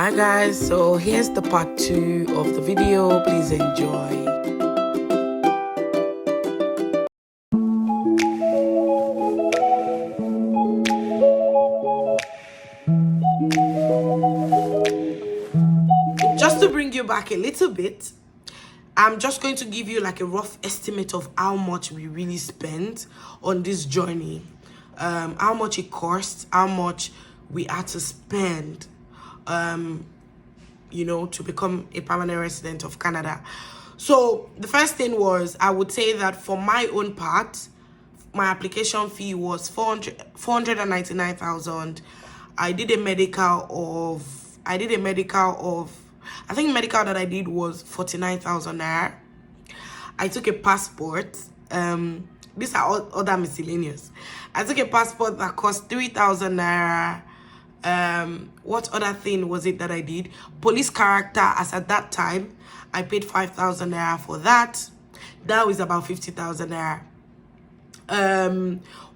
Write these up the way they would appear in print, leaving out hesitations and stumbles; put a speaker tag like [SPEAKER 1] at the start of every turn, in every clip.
[SPEAKER 1] Hi guys, so here's the part 2 of the video. Please enjoy. Just to bring you back a little bit, I'm just going to give you like a rough estimate of how much we really spent on this journey, how much it cost, how much we had to spend to become a permanent resident of Canada. So the first thing was, I would say that for my own part, my application fee was 499,000. I did a medical of, I think medical that I did was 49,000 naira. I took a passport. These are all other miscellaneous. I took a passport that cost 3,000 naira. What other thing was it that I did? Police character, as at that time, I paid 5,000 naira for that. That was about 50,000 naira.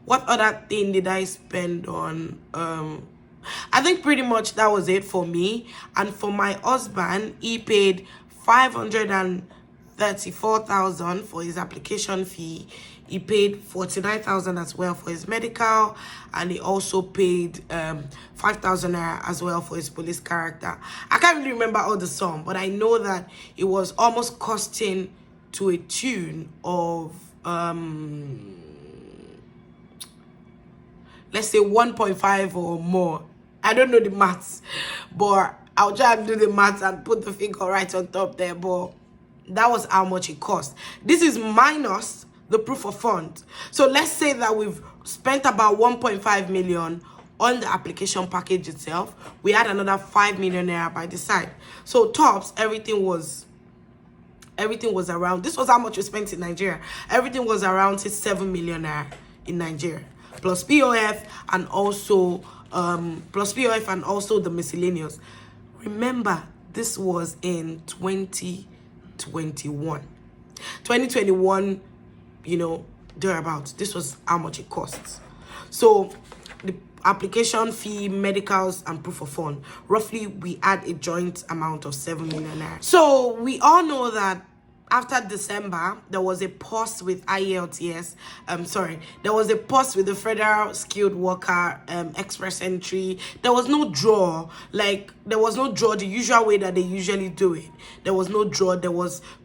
[SPEAKER 1] What other thing did I spend on? I think pretty much that was it for me. And for my husband, he paid 534,000 for his application fee. He paid 49,000 as well for his medical, and he also paid 5,000 as well for his police character. I can't really remember all the sum, but I know that it was almost costing to a tune of let's say 1.5 or more. I don't know the maths, but I'll try and do the maths and put the figure right on top there. But that was how much it cost. This is minus the proof of funds. So let's say that we've spent about 1.5 million on the application package itself. We had another 5 million naira by the side. So tops, everything was around. This was how much we spent in Nigeria. Everything was around 7 million naira in Nigeria, plus POF and also the miscellaneous. Remember, this was in 2021. 2021, thereabouts. This was how much it costs. So the application fee, medicals, and proof of fund, roughly we had a joint amount of 7 million naira. So we all know that after December, there was a pause with IELTS. There was a pause with the Federal Skilled Worker Express entry. There was no draw. There was no draw the usual way that they usually do it. There was no draw.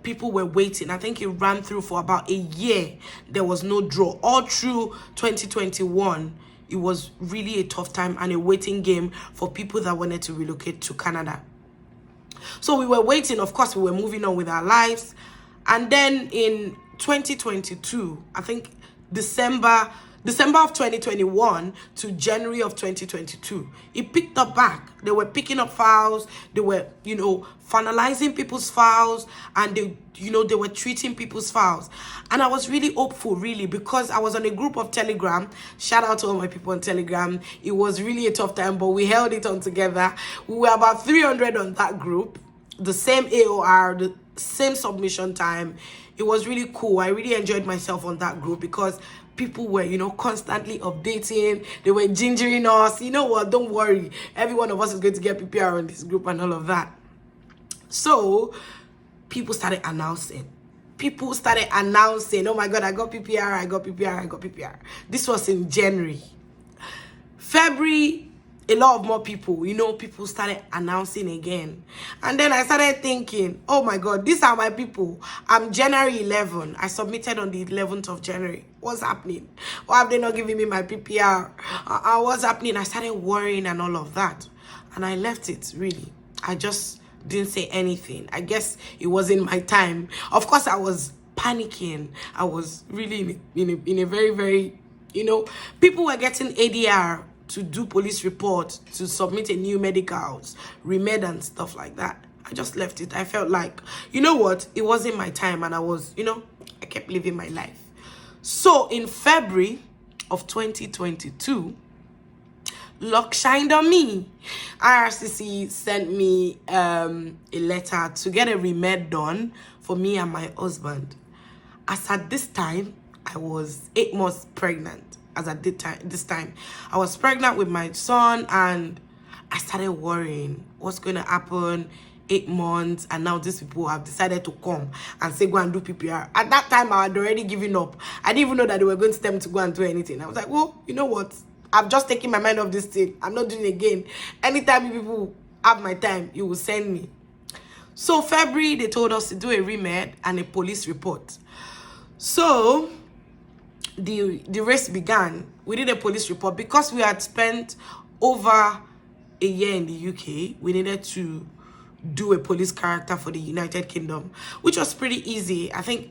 [SPEAKER 1] People were waiting. I think it ran through for about a year. There was no draw. All through 2021, it was really a tough time and a waiting game for people that wanted to relocate to Canada. So we were waiting. Of course, we were moving on with our lives. And then in 2022, I think December of 2021 to January of 2022, it picked up back. They were picking up files. They were, finalizing people's files, and they were treating people's files. And I was really hopeful, really, because I was on a group of Telegram. Shout out to all my people on Telegram. It was really a tough time, but we held it on together. We were about 300 on that group, the same AOR, the same submission time. It was really cool. I really enjoyed myself on that group because people were, constantly updating. They were gingering us. You know what? Don't worry. Every one of us is going to get PPR on this group and all of that. So people started announcing. Oh my God, I got PPR. This was in January. February, a lot of more people, people started announcing again. And then I started thinking, oh my God, these are my people. I'm January 11. I submitted on the 11th of January. What's happening? Why have they not given me my PPR? What's happening? I started worrying and all of that. And I left it, really. I just didn't say anything. I guess it wasn't my time. Of course, I was panicking. I was really in a very, very, people were getting ADR to do police report, to submit a new medicals, remed and stuff like that. I just left it. I felt like, you know what? It wasn't my time, and I was, I kept living my life. So in February of 2022, luck shined on me. IRCC sent me a letter to get a remed done for me and my husband. As at this time, I was 8 months pregnant. This time I was pregnant with my son, and I started worrying. What's going to happen? 8 months, and now these people have decided to come and say, go and do PPR. At that time, I had already given up. I didn't even know that they were going to tell me to go and do anything. I was like, well, you know what? I've just taken my mind off this thing. I'm not doing it again. Anytime you people have my time, you will send me. So February, they told us to do a remed and a police report. So the race began. We did a police report because we had spent over a year in the UK. We needed to do a police character for the United Kingdom, which was pretty easy. I think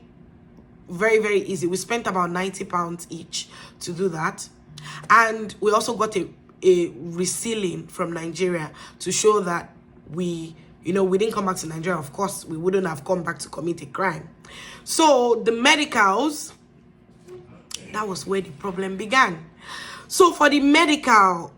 [SPEAKER 1] very, very easy. We spent about £90 each to do that. And we also got a resealing from Nigeria to show that we didn't come back to Nigeria. Of course, we wouldn't have come back to commit a crime. So the medicals, that was where the problem began. So for the medical,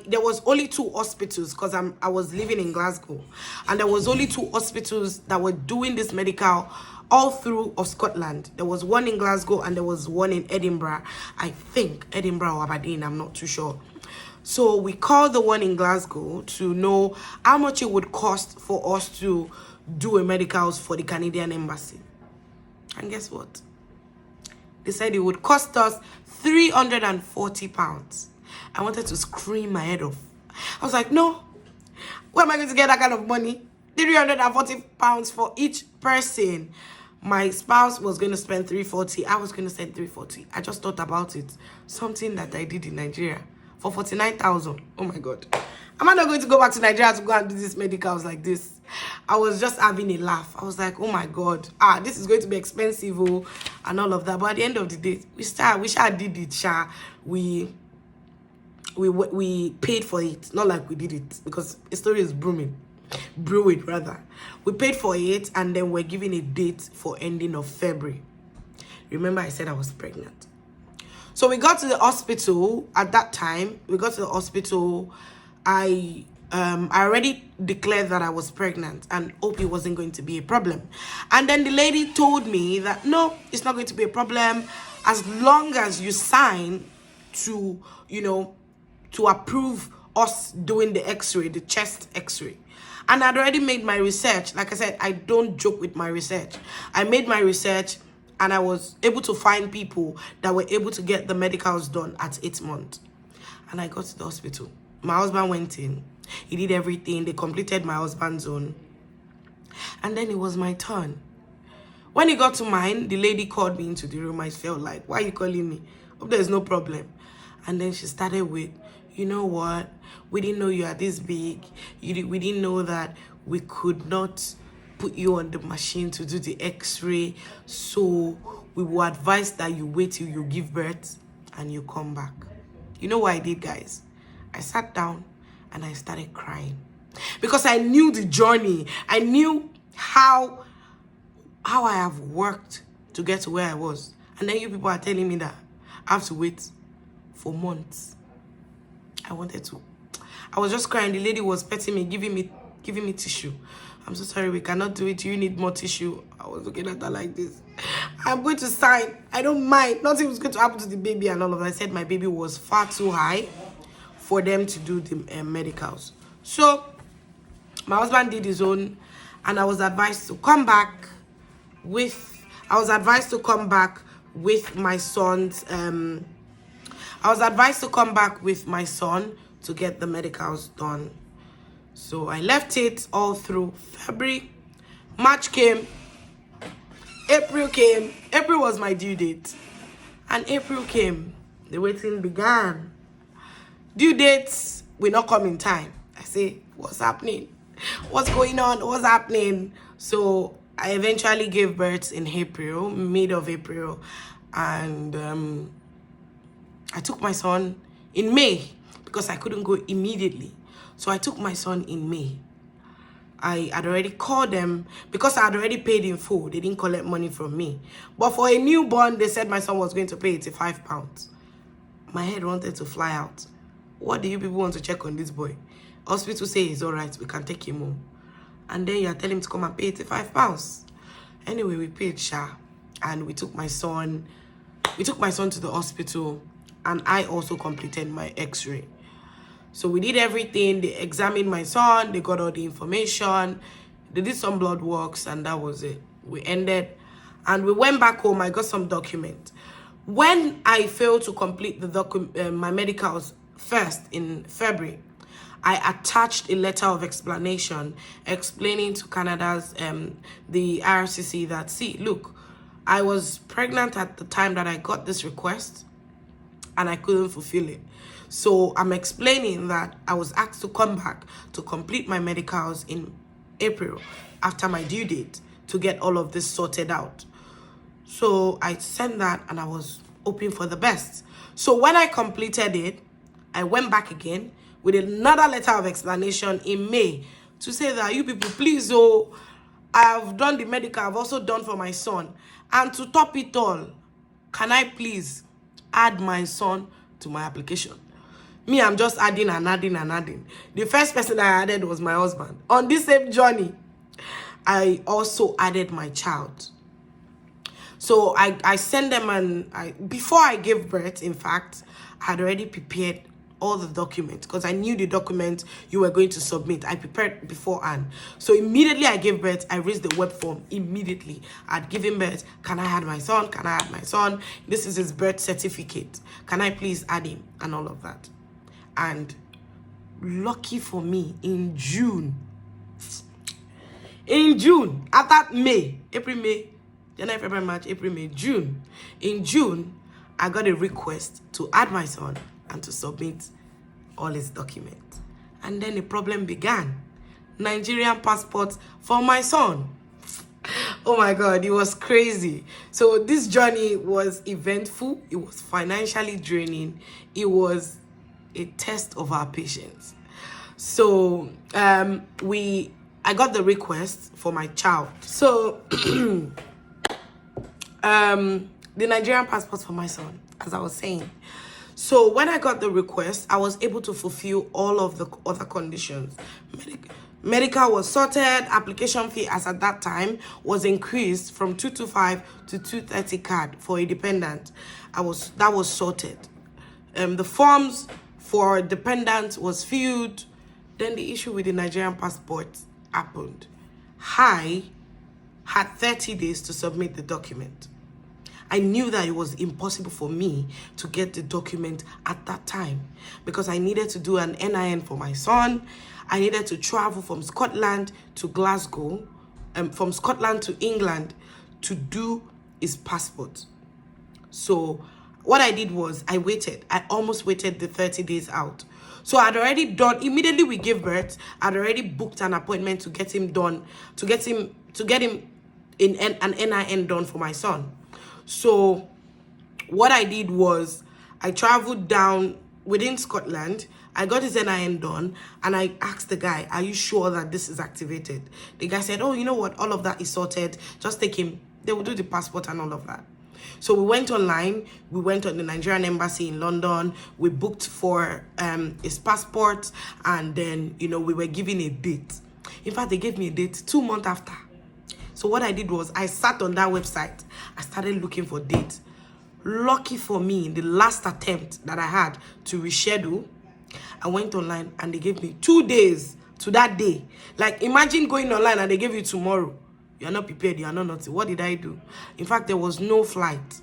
[SPEAKER 1] there was only 2 hospitals because I was living in Glasgow, and there was only 2 hospitals that were doing this medical all through of Scotland. There was one in Glasgow and there was one in Edinburgh. I think Edinburgh or Aberdeen, I'm not too sure. So we called the one in Glasgow to know how much it would cost for us to do a medicals for the Canadian embassy. And guess what? They said it would cost us £340. I wanted to scream my head off. I was like, no, where am I going to get that kind of money? £340 for each person. My spouse was going to spend $340. I was going to spend $340. I just thought about it. Something that I did in Nigeria for 49,000. Oh my God. Am I not going to go back to Nigeria to go and do these medicals like this? I was just having a laugh. I was like, oh my God. This is going to be expensive, and all of that. But at the end of the day, we did it, we paid for it. Not like we did it, because the story is brewing rather. We paid for it, and then we're given a date for ending of February. Remember, I said I was pregnant. So we got to the hospital. At that time, we got to the hospital. I already declared that I was pregnant and hope it wasn't going to be a problem. And then the lady told me that, no, it's not going to be a problem as long as you sign to, to approve us doing the x-ray, the chest x-ray. And I'd already made my research. Like I said, I don't joke with my research. I made my research, and I was able to find people that were able to get the medicals done at 8 months. And I got to the hospital. My husband went in. He did everything. They completed my husband's own. And then it was my turn. When it got to mine, the lady called me into the room. I felt like, why are you calling me? Hope there's no problem. And then she started with, you know what? We didn't know you are this big. We didn't know that we could not put you on the machine to do the x-ray. So we will advise that you wait till you give birth and you come back. You know what I did, guys? I sat down and I started crying. Because I knew the journey. I knew how I have worked to get to where I was. And then you people are telling me that I have to wait for months. I was just crying. The lady was petting me, giving me tissue. I'm so sorry, we cannot do it. You need more tissue. I was looking at her like this. I'm going to sign. I don't mind. Nothing was going to happen to the baby and all of that. I said my baby was far too high for them to do the medicals. So my husband did his own, and I was advised to come back with my son's to get the medicals done. So I left it all through February. March came. April came. April was my due date. And April came. The waiting began. Due dates will not come in time. I say, what's happening? What's going on? What's happening? So I eventually gave birth in April, mid of April. And I took my son in May because I couldn't go immediately. So I took my son in May. I had already called them because I had already paid in full. They didn't collect money from me. But for a newborn, they said my son was going to pay £85. My head wanted to fly out. What do you people want to check on this boy? Hospital say he's all right. We can take him home. And then you're telling him to come and pay £85. Anyway, we paid Sha. And we took my son to the hospital. And I also completed my x-ray. So we did everything. They examined my son. They got all the information. They did some blood works, and that was it. We ended, and we went back home. I got some documents. When I failed to complete the my medicals first in February, I attached a letter of explanation explaining to Canada's the IRCC that, see, look, I was pregnant at the time that I got this request and I couldn't fulfill it. So I'm explaining that I was asked to come back to complete my medicals in April after my due date to get all of this sorted out. So I sent that and I was hoping for the best. So when I completed it, I went back again with another letter of explanation in May to say that, you people, please, oh, I've done the medical, I've also done for my son. And to top it all, can I please add my son to my application? Me, I'm just adding and adding and adding. The first person I added was my husband. On this same journey, I also added my child. So I sent them, and before I gave birth, in fact, I had already prepared all the documents because I knew the documents you were going to submit. I prepared beforehand. So immediately I gave birth, I raised the web form immediately. I'd given birth. Can I add my son? Can I add my son? This is his birth certificate. Can I please add him? And all of that. And lucky for me, in June, after May, April, May, January, February, March, April, May, June. In June, I got a request to add my son and to submit all his documents. And then the problem began. Nigerian passport for my son. Oh my God, it was crazy. So this journey was eventful. It was financially draining. It was a test of our patience. So I got the request for my child. So the Nigerian passport for my son, as I was saying. So when I got the request, I was able to fulfill all of the other conditions. Medical was sorted. Application fee, as at that time, was increased from 225 to 230 card for a dependent. That was sorted. The forms for dependent was filled. Then the issue with the Nigerian passport happened. I had 30 days to submit the document. I knew that it was impossible for me to get the document at that time because I needed to do an NIN for my son. I needed to travel from Scotland to Glasgow, from Scotland to England to do his passport. So what I did was I waited. I almost waited the 30 days out. So I'd already done, immediately we gave birth, I'd already booked an appointment to get him done, to get him in an NIN done for my son. So what I did was I traveled down within Scotland. I got his NIN done and I asked the guy, are you sure that this is activated? The guy said, oh, you know what? All of that is sorted. Just take him. They will do the passport and all of that. So we went online. We went on the Nigerian embassy in London. We booked for his passport. And then, we were given a date. In fact, they gave me a date 2 months after. So what I did was I sat on that website. I started looking for dates. Lucky for me, the last attempt that I had to reschedule, I went online and they gave me 2 days to that day. Like, imagine going online and they gave you tomorrow. You're not prepared. You're not nothing. What did I do? In fact, there was no flight.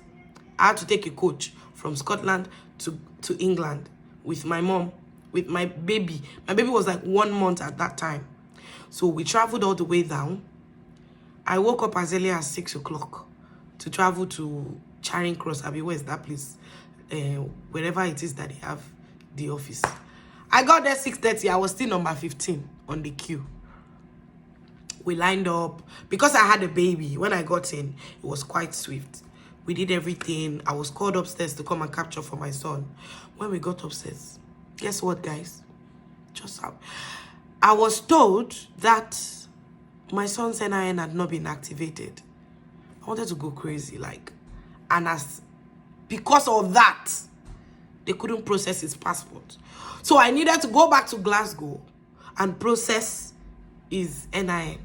[SPEAKER 1] I had to take a coach from Scotland to England with my mom, with my baby. My baby was like 1 month at that time. So we traveled all the way down. I woke up as early as 6 o'clock to travel to Charing Cross. Where's that place? Wherever it is that they have the office. I got there 6:30. I was still number 15 on the queue. We lined up. Because I had a baby, when I got in, it was quite swift. We did everything. I was called upstairs to come and capture for my son. When we got upstairs, guess what, guys? Just out. I was told that my son's NIN had not been activated. I wanted to go crazy, and because of that, they couldn't process his passport. So I needed to go back to Glasgow and process his NIN.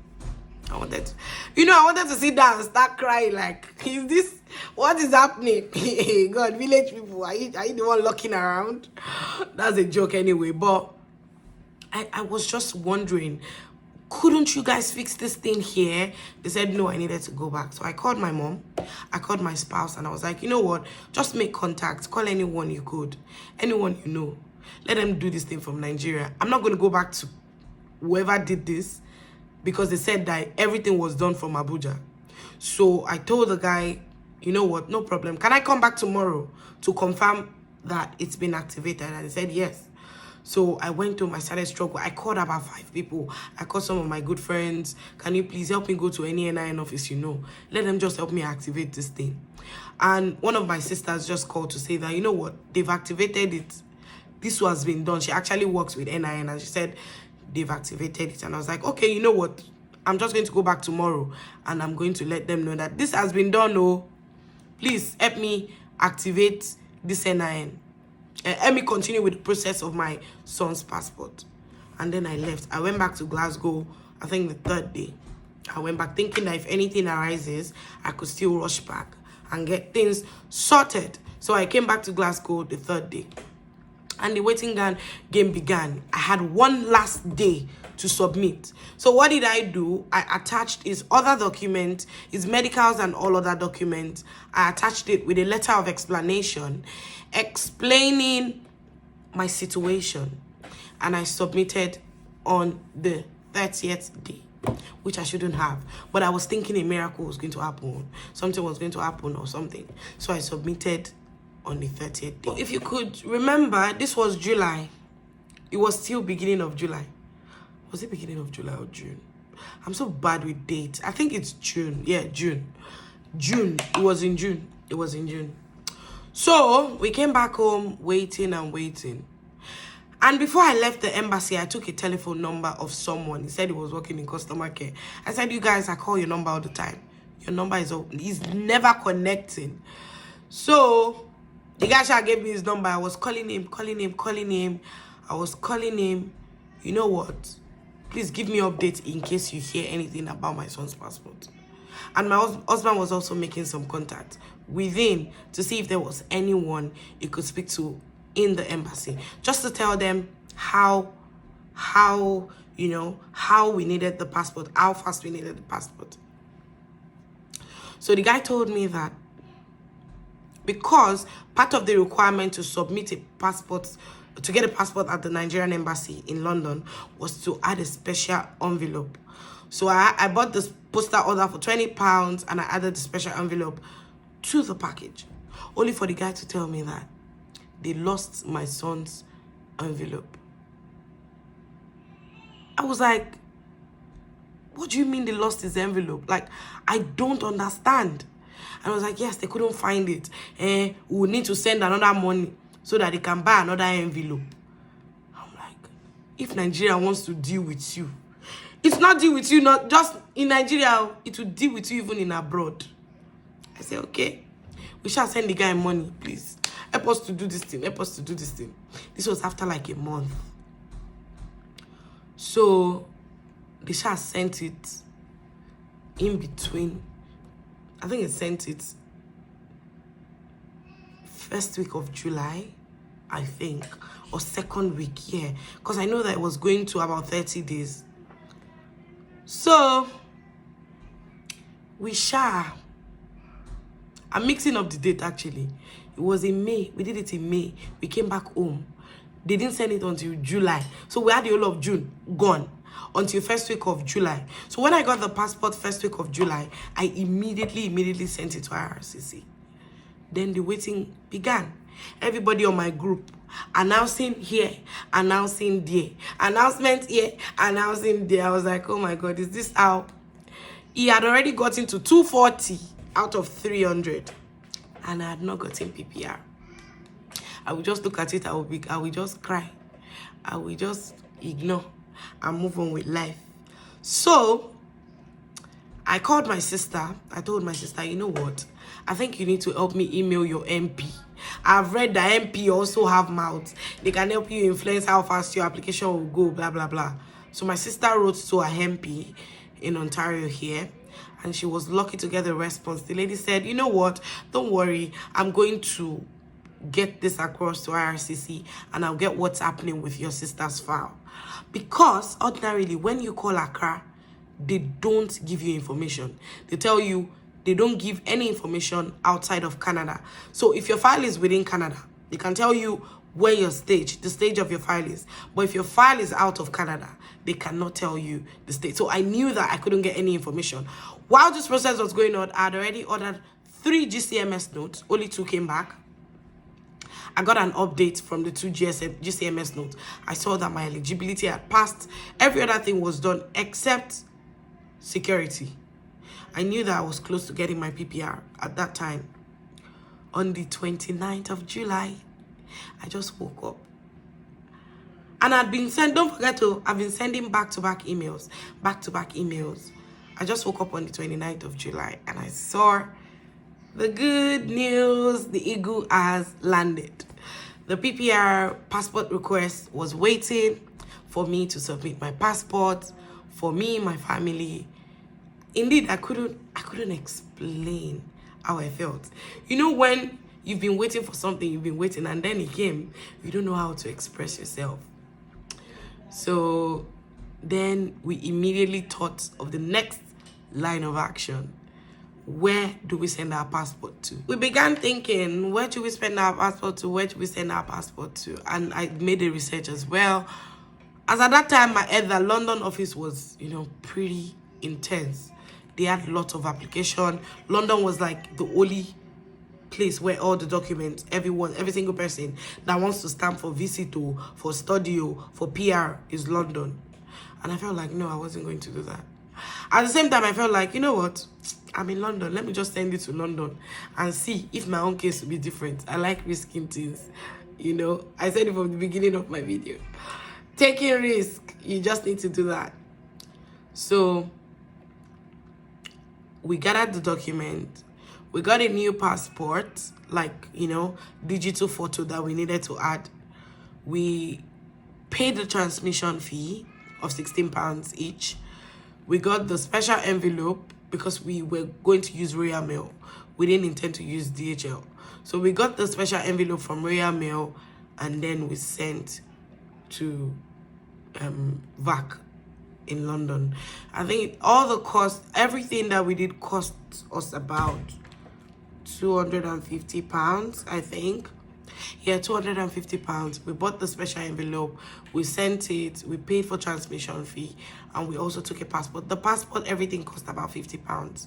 [SPEAKER 1] I wanted to sit down and start crying. Like, is this, what is happening? God, village people, are you the one looking around? That's a joke anyway. But I was just wondering, couldn't you guys fix this thing here? They said, no, I needed to go back. So I called my mom, I called my spouse, and I was like, you know what? Just make contact. Call anyone you could, anyone you know. Let them do this thing from Nigeria. I'm not going to go back to whoever did this because they said that everything was done from Abuja. So I told the guy, you know what? No problem. Can I come back tomorrow to confirm that it's been activated? And he said, yes. So I went home, I started struggling. I called about 5 people. I called some of my good friends. Can you please help me go to any NIN office you know? Let them just help me activate this thing. And one of my sisters just called to say that, you know what? They've activated it. This was been done. She actually works with NIN and she said they've activated it. And I was like, okay, you know what? I'm just going to go back tomorrow and I'm going to let them know that this has been done. Oh, please help me activate this NIN. Let me continue with the process of my son's passport. And then I left. I went back to Glasgow, I think the 3rd day. I went back thinking that if anything arises, I could still rush back and get things sorted. So I came back to Glasgow the 3rd day. And the waiting game began. I had one last day to submit. So what did I do? I attached his other documents, his medicals and all other documents. I attached it with a letter of explanation, explaining my situation. And I submitted on the 30th day, which I shouldn't have. But I was thinking a miracle was going to happen. Something was going to happen or something. So I submitted on the 30th day. If you could remember, this was July. It was still beginning of July. Was it beginning of July or June? I'm so bad with dates. I think it's June. Yeah, June. June. It was in June. It was in June. So we came back home waiting and waiting. And before I left the embassy, I took a telephone number of someone. He said he was working in customer care. I said, you guys, I call your number all the time. Your number is never connecting. So the guy gave me his number. I was calling him. I was calling him. You know what? Please give me updates in case you hear anything about my son's passport. And my husband was also making some contact within to see if there was anyone he could speak to in the embassy. Just to tell them how we needed the passport, how fast we needed the passport. So the guy told me that because part of the requirement to submit a passport, to get a passport at the Nigerian embassy in London, was to add a special envelope. So I bought this postal order for £20 and I added the special envelope to the package, only for the guy to tell me that they lost my son's envelope. I was like, what do you mean they lost his envelope? Like, I don't understand. And I was like, yes, they couldn't find it. We will need to send another money so that they can buy another envelope. I'm like, if Nigeria wants to deal with you, it's not deal with you, not just in Nigeria, it will deal with you even in abroad. I said, okay, we shall send the guy money, please. Help us to do this thing, help us to do this thing. This was after like a month. So they shall sent it in between. I think it sent it first week of July, I think, or second week, yeah. Because I know that it was going to about 30 days. So, I'm mixing up the date actually. It was in May. We did it in May. We came back home. They didn't send it until July. So we had the whole of June gone until first week of July. So when I got the passport first week of July, I immediately sent it to IRCC. Then the waiting began. Everybody on my group announcing here, announcing there, announcement here, announcing there. I was like, oh my God, is this how? He had already gotten to 240 out of 300, and I had not gotten PPR. I would just look at it, I would just cry. I would just ignore and move on with life. So I called my sister. I told my sister, you know what? I think you need to help me email your MP. I've read that MP also have mouths. They can help you influence how fast your application will go, blah, blah, blah. So my sister wrote to her MP in Ontario here, and she was lucky to get a response. The lady said, you know what, don't worry, I'm going to get this across to IRCC and I'll get what's happening with your sister's file. Because ordinarily when you call Accra, they don't give you information. They tell you they don't give any information outside of Canada. So if your file is within Canada, they can tell you where the stage of your file is. But if your file is out of Canada, they cannot tell you the state. So I knew that I couldn't get any information. While this process was going on, I had already ordered 3 GCMS notes. Only 2 came back. I got an update from the 2 GCMS notes. I saw that my eligibility had passed. Every other thing was done except security. I knew that I was close to getting my PPR at that time. On the 29th of July, I just woke up. And I've been sending back-to-back emails. I just woke up on the 29th of July and I saw the good news. The eagle has landed. The PPR passport request was waiting for me to submit my passport, for me, my family. Indeed, I couldn't explain how I felt. You know, when you've been waiting for something, and then it came, you don't know how to express yourself. So then we immediately thought of the next line of action. Where do we send our passport to? We began thinking, where do we send our passport to? Where do we send our passport to? And I made a research as well. As at that time, the London office was, pretty intense. They had lots of application. London was like the only place where all the documents, every single person that wants to stamp for visit or for study or for PR is London. And I felt like, no, I wasn't going to do that. At the same time, I felt like, you know what? I'm in London. Let me just send it to London and see if my own case will be different. I like risking things. I said it from the beginning of my video. Taking risk, you just need to do that. So we gathered the document. We got a new passport, digital photo that we needed to add. We paid the transmission fee of £16 each. We got the special envelope because we were going to use Royal Mail. We didn't intend to use DHL. So we got the special envelope from Royal Mail and then we sent to VAC in London. I think all the cost, everything that we did cost us about £250, I think. Yeah, £250. We bought the special envelope, we sent it, we paid for transmission fee, and we also took a passport. The passport, everything cost about £50.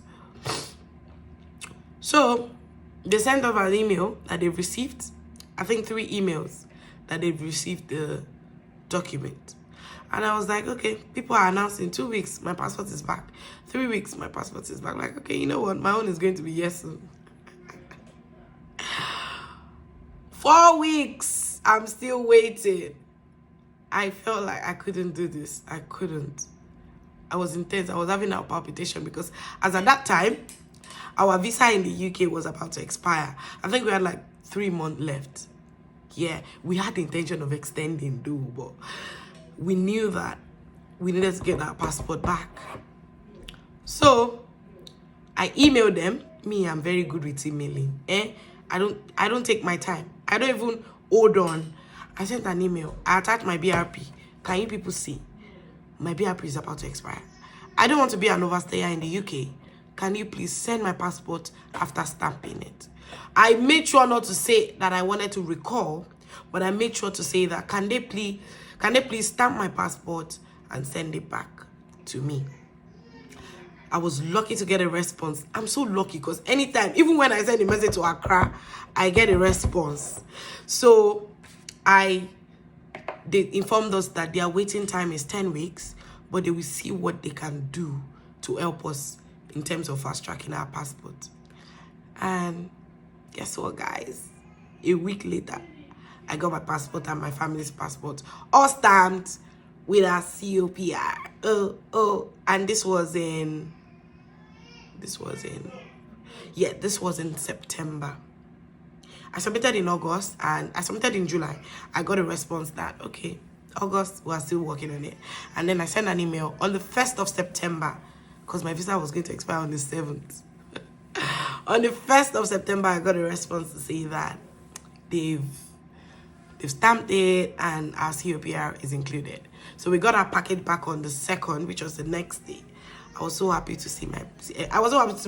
[SPEAKER 1] So they sent over an email that they've received, I think 3 emails that they've received the document. And I was like, okay, people are announcing 2 weeks, my passport is back. 3 weeks, my passport is back. Like, okay, you know what? My own is going to be yes soon. 4 weeks, I'm still waiting. I felt like I couldn't do this. I couldn't. I was intense. I was having a palpitation because as at that time, our visa in the UK was about to expire. I think we had like 3 months left. Yeah, we had the intention of extending though, but we knew that we needed to get our passport back. So I emailed them. Me, I'm very good with emailing. I don't take my time. I don't even hold on. I sent an email. I attached my BRP. Can you people see? My BRP is about to expire. I don't want to be an overstayer in the UK. Can you please send my passport after stamping it? I made sure not to say that I wanted to recall, but I made sure to say that can they please stamp my passport and send it back to me? I was lucky to get a response. I'm so lucky because anytime, even when I send a message to Accra, I get a response. So they informed us that their waiting time is 10 weeks, but they will see what they can do to help us in terms of fast-tracking our passport. And guess what, guys? A week later, I got my passport and my family's passport, all stamped with our COPR. And this was in September. I submitted in August and I submitted in July. I got a response that, okay, August, we are still working on it. And then I sent an email on the 1st of September. because my visa was going to expire on the 7th. On the 1st of September, I got a response to say that they've stamped it and our COPR is included. So we got our package back on the 2nd, which was the next day. I was so happy to see my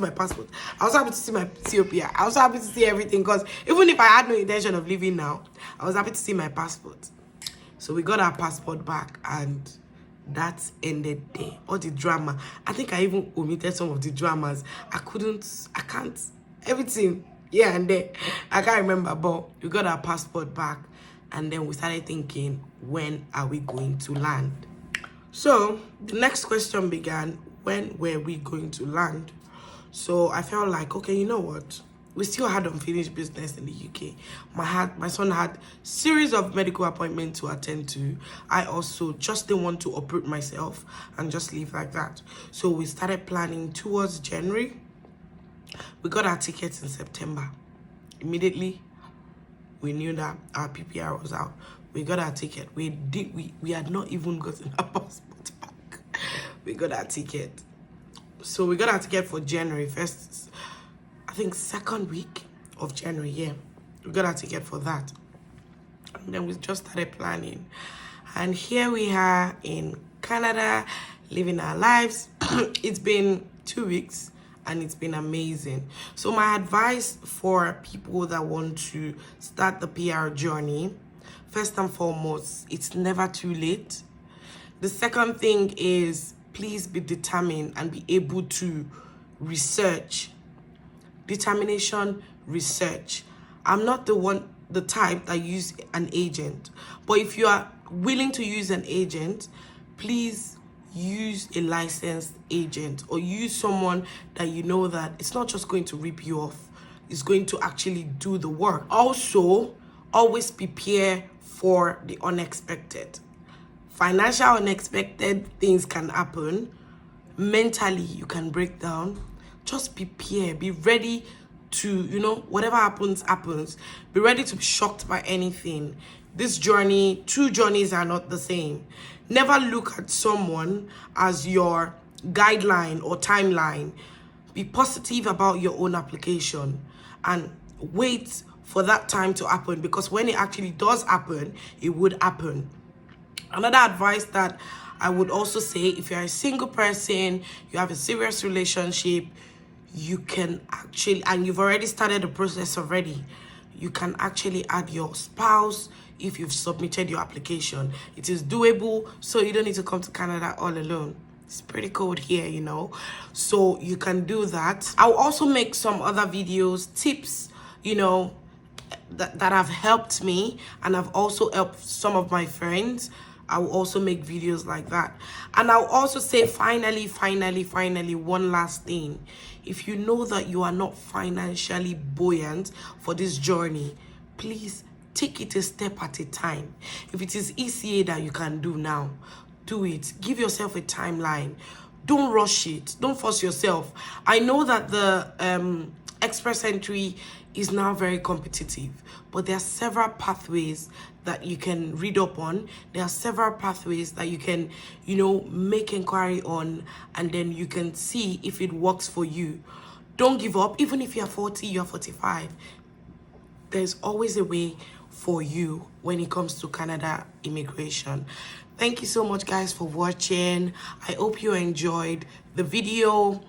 [SPEAKER 1] passport. I was happy to see my COPR. I was so happy to see everything, because even if I had no intention of leaving now, I was happy to see my passport. So we got our passport back, and that ended there. All the drama. I think I even omitted some of the dramas. I can't, everything, yeah and there. I can't remember, but we got our passport back, and then we started thinking, when are we going to land? So the next question began, when were we going to land? So I felt like, okay, you know what? We still had unfinished business in the UK. My son had series of medical appointments to attend to. I also just didn't want to uproot myself and just leave like that. So we started planning towards January. We got our tickets in September. Immediately, we knew that our PPR was out. We got our ticket. We had not even gotten our passport back. We got our ticket. So we got our ticket for January 1st. I think 2nd week of January, yeah. We got our ticket for that. And then we just started planning. And here we are in Canada, living our lives. It's been 2 weeks and it's been amazing. So my advice for people that want to start the PR journey, first and foremost, it's never too late. The second thing is, please be determined and be able to research. Determination, research. I'm not the type that use an agent, but if you are willing to use an agent, please use a licensed agent, or use someone that you know that it's not just going to rip you off, it's going to actually do the work. Also, always prepare for the unexpected. Financial unexpected things can happen. Mentally, you can break down. Just prepare. Be ready to, whatever happens. Be ready to be shocked by anything. This journey, 2 journeys are not the same. Never look at someone as your guideline or timeline. Be positive about your own application and wait for that time to happen, because when it actually does happen, it would happen. Another advice that I would also say, if you're a single person, you have a serious relationship, you can actually, and you've already started the process already, you can actually add your spouse if you've submitted your application. It is doable, so you don't need to come to Canada all alone. It's pretty cold here, so you can do that. I'll also make some other videos, tips, that have helped me, and I've also helped some of my friends. I will also make videos like that. And I'll also say, finally, one last thing. If you know that you are not financially buoyant for this journey, please take it a step at a time. If it is ECA that you can do now, do it. Give yourself a timeline. Don't rush it. Don't force yourself. I know that the express entry is now very competitive, but there are several pathways that you can read up on. There are several pathways that you can, make inquiry on, and then you can see if it works for you. Don't give up. Even if you're 40, you're 45, there's always a way for you when it comes to Canada immigration. Thank you so much, guys, for watching. I hope you enjoyed the video.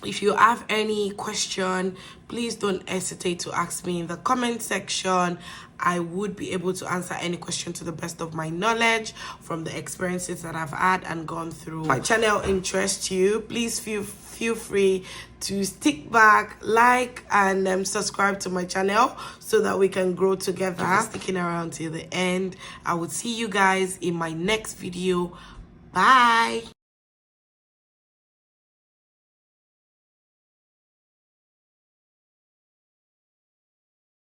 [SPEAKER 1] If you have any question, please don't hesitate to ask me in the comment section. I would be able to answer any question to the best of my knowledge from the experiences that I've had and gone through. If my channel interests you, please feel free to stick back, like, and subscribe to my channel so that we can grow together. Sticking around till the end. I will see you guys in my next video. Bye.